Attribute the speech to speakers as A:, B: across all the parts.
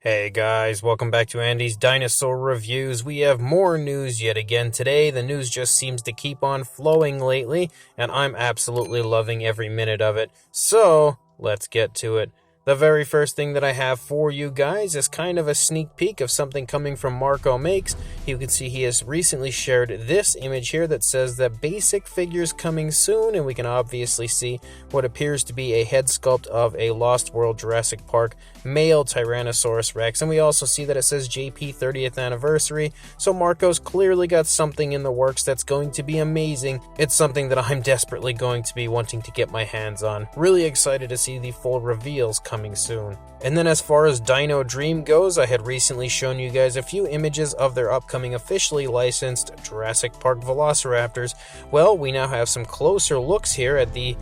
A: Hey guys, welcome back to Andy's Dinosaur Reviews. We have more news yet again today. The news just seems to keep on flowing lately, and I'm absolutely loving every minute of it. So, let's get to it. The very first thing that I have for you guys is kind of a sneak peek of something coming from Marco Makes. You can see he has recently shared this image here that says that basic figures coming soon, and we can obviously see what appears to be a head sculpt of a Lost World Jurassic Park male Tyrannosaurus Rex, and we also see that it says JP 30th anniversary, so Marco's clearly got something in the works that's going to be amazing. It's something that I'm desperately going to be wanting to get my hands on. Really excited to see the full reveals coming soon. And then as far as Dino Dream goes, I had recently shown you guys a few images of their upcoming officially licensed Jurassic Park Velociraptors. Well, we now have some closer looks here at the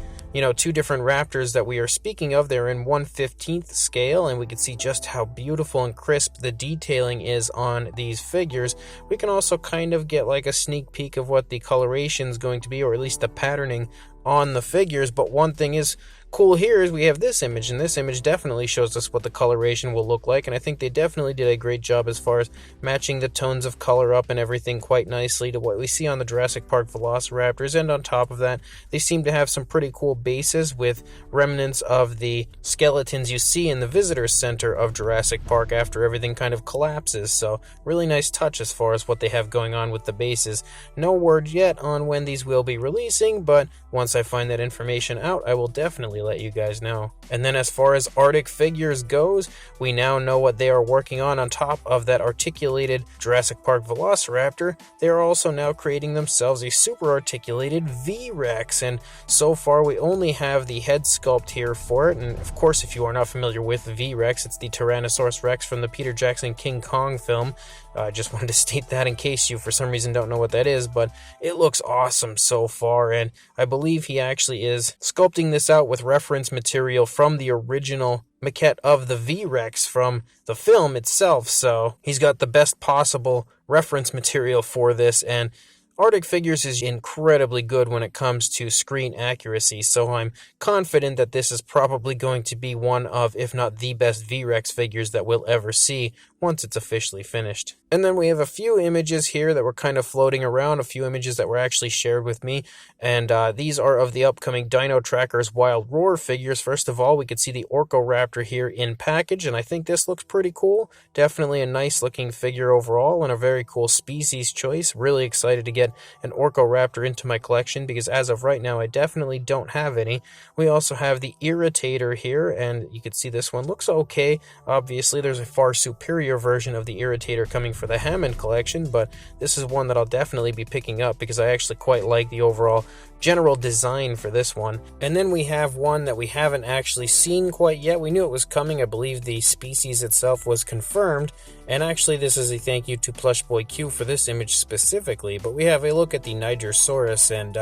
A: two different raptors that we are speaking of. They're in 1/15th scale, and we can see just how beautiful and crisp the detailing is on these figures. We can also kind of get like a sneak peek of what the coloration is going to be, or at least the patterning on the figures. But one thing is cool here is we have this image, and this image definitely shows us what the coloration will look like, and I think they definitely did a great job as far as matching the tones of color up and everything quite nicely to what we see on the Jurassic Park Velociraptors. And on top of that, they seem to have some pretty cool bases with remnants of the skeletons you see in the visitor center of Jurassic Park after everything kind of collapses. So really nice touch as far as what they have going on with the bases. No word yet on when these will be releasing, but once I find that information out, I will definitely let you guys know. And then as far as Artic Figures goes, we now know what they are working on top of that articulated Jurassic Park Velociraptor. They are also now creating themselves a super articulated V Rex, and so far we only have the head sculpt here for it. And of course, if you are not familiar with V Rex, it's the Tyrannosaurus Rex from the Peter Jackson King Kong film. I just wanted to state that in case you for some reason don't know what that is, but it looks awesome so far, and I believe he actually is sculpting this out with reference material from the original maquette of the V-Rex from the film itself, so he's got the best possible reference material for this, and Artic Figures is incredibly good when it comes to screen accuracy, so I'm confident that this is probably going to be one of, if not the best V-Rex figures that we'll ever see once it's officially finished. And then we have a few images here that were kind of floating around, a few images that were actually shared with me, and these are of the upcoming Dino Trackers Wild Roar figures. First of all, we could see the Orcoraptor here in package, and I think this looks pretty cool. Definitely a nice looking figure overall, and a very cool species choice. Really excited to get an Orcoraptor into my collection, because as of right now, I definitely don't have any. We also have the Irritator here, and you can see this one looks okay. Obviously, there's a far superior version of the Irritator coming for the Hammond Collection, but this is one that I'll definitely be picking up because I actually quite like the overall general design for this one. And then we have one that we haven't actually seen quite yet. We knew it was coming. I believe the species itself was confirmed, and actually this is a thank you to Plush Boy Q for this image specifically. But we have a look at the Nigersaurus, and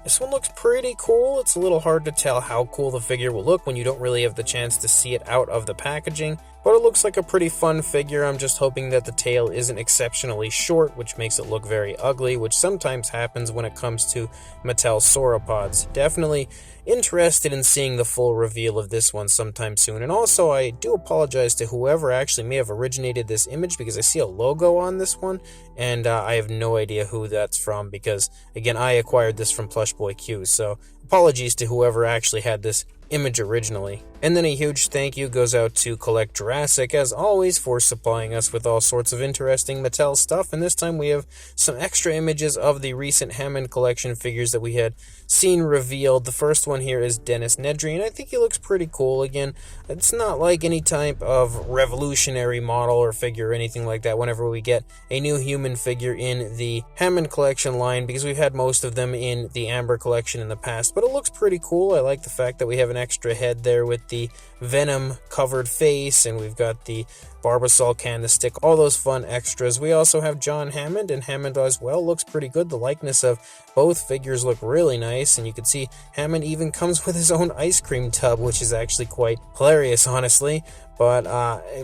A: this one looks pretty cool. It's a little hard to tell how cool the figure will look when you don't really have the chance to see it out of the packaging, but it looks like a pretty fun figure. I'm just hoping that the tail isn't exceptionally short, which makes it look very ugly, which sometimes happens when it comes to Mattel sauropods. Definitely interested in seeing the full reveal of this one sometime soon. And also, I do apologize to whoever actually may have originated this image, because I see a logo on this one, and I have no idea who that's from, because, again, I acquired this from Plush Boy Q, so apologies to whoever actually had this image originally. And then a huge thank you goes out to Collect Jurassic, as always, for supplying us with all sorts of interesting Mattel stuff, and this time we have some extra images of the recent Hammond Collection figures that we had seen revealed. The first one here is Dennis Nedry, and I think he looks pretty cool. Again, it's not like any type of revolutionary model or figure or anything like that whenever we get a new human figure in the Hammond Collection line, because we've had most of them in the Amber Collection in the past, but it looks pretty cool. I like the fact that we have an extra head there with the Venom covered face, and we've got the Barbasol candlestick, all those fun extras. We also have John Hammond, and Hammond as well looks pretty good. The likeness of both figures look really nice, and you can see Hammond even comes with his own ice cream tub, which is actually quite hilarious, honestly. But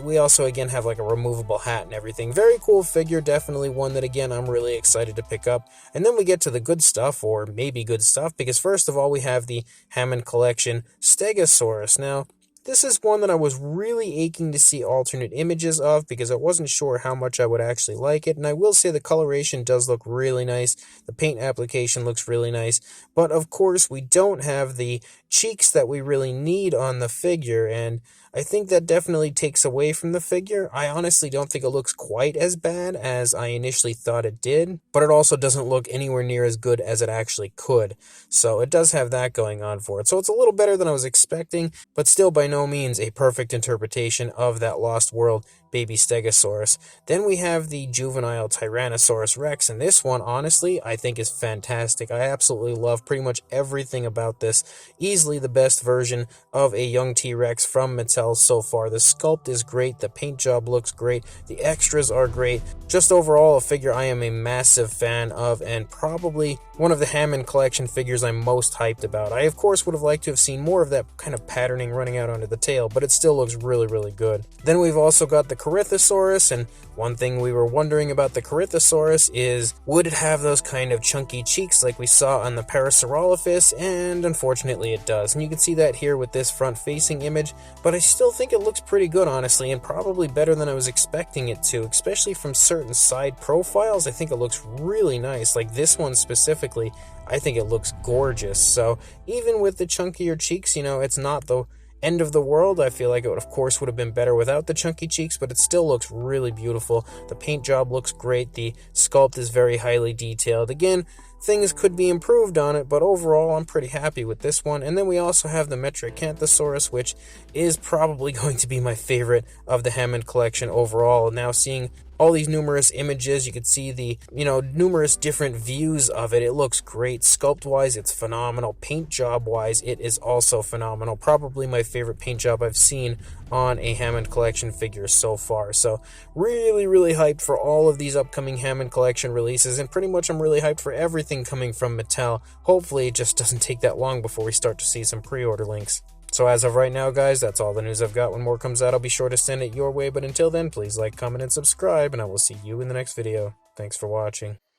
A: we also, again, have like a removable hat and everything. Very cool figure, definitely one that, again, I'm really excited to pick up. And then we get to the good stuff, or maybe good stuff, because first of all, we have the Hammond Collection Stegosaurus. Now, This is one that I was really aching to see alternate images of because I wasn't sure how much I would actually like it, and I will say the coloration does look really nice, the paint application looks really nice, but of course we don't have the cheeks that we really need on the figure, and I think that definitely takes away from the figure. I honestly don't think it looks quite as bad as I initially thought it did, but it also doesn't look anywhere near as good as it actually could. So it does have that going on for it. So it's a little better than I was expecting, but still by no means a perfect interpretation of that Lost World baby Stegosaurus. Then we have the juvenile Tyrannosaurus Rex, and this one, honestly, I think is fantastic. I absolutely love pretty much everything about this. Easily the best version of a young T-Rex from Mattel so far. The sculpt is great, the paint job looks great, the extras are great. Just overall, a figure I am a massive fan of, and probably one of the Hammond Collection figures I'm most hyped about. I, of course, would have liked to have seen more of that kind of patterning running out onto the tail, but it still looks really, really good. Then we've also got the Corythosaurus, and one thing we were wondering about the Corythosaurus is, would it have those kind of chunky cheeks like we saw on the Parasaurolophus? And unfortunately it does. And you can see that here with this front-facing image, but I still think it looks pretty good, honestly, and probably better than I was expecting it to, especially from certain side profiles. I think it looks really nice, like this one specifically. I think it looks gorgeous. So even with the chunkier cheeks, you know, it's not the end of the world. I feel like it would, of course, would have been better without the chunky cheeks, but it still looks really beautiful. The paint job looks great. The sculpt is very highly detailed. Again, things could be improved on it, but overall I'm pretty happy with this one. And then we also have the Metriacanthosaurus, which is probably going to be my favorite of the Hammond Collection overall. Now seeing all these numerous images, you can see the, numerous different views of it. It looks great. Sculpt-wise, it's phenomenal. Paint job-wise, it is also phenomenal. Probably my favorite paint job I've seen on a Hammond Collection figure so far. So really, really hyped for all of these upcoming Hammond Collection releases, and pretty much I'm really hyped for everything coming from Mattel. Hopefully it just doesn't take that long before we start to see some pre-order links. So as of right now, guys, that's all the news I've got. When more comes out, I'll be sure to send it your way. But until then, please like, comment, and subscribe, and I will see you in the next video. Thanks for watching.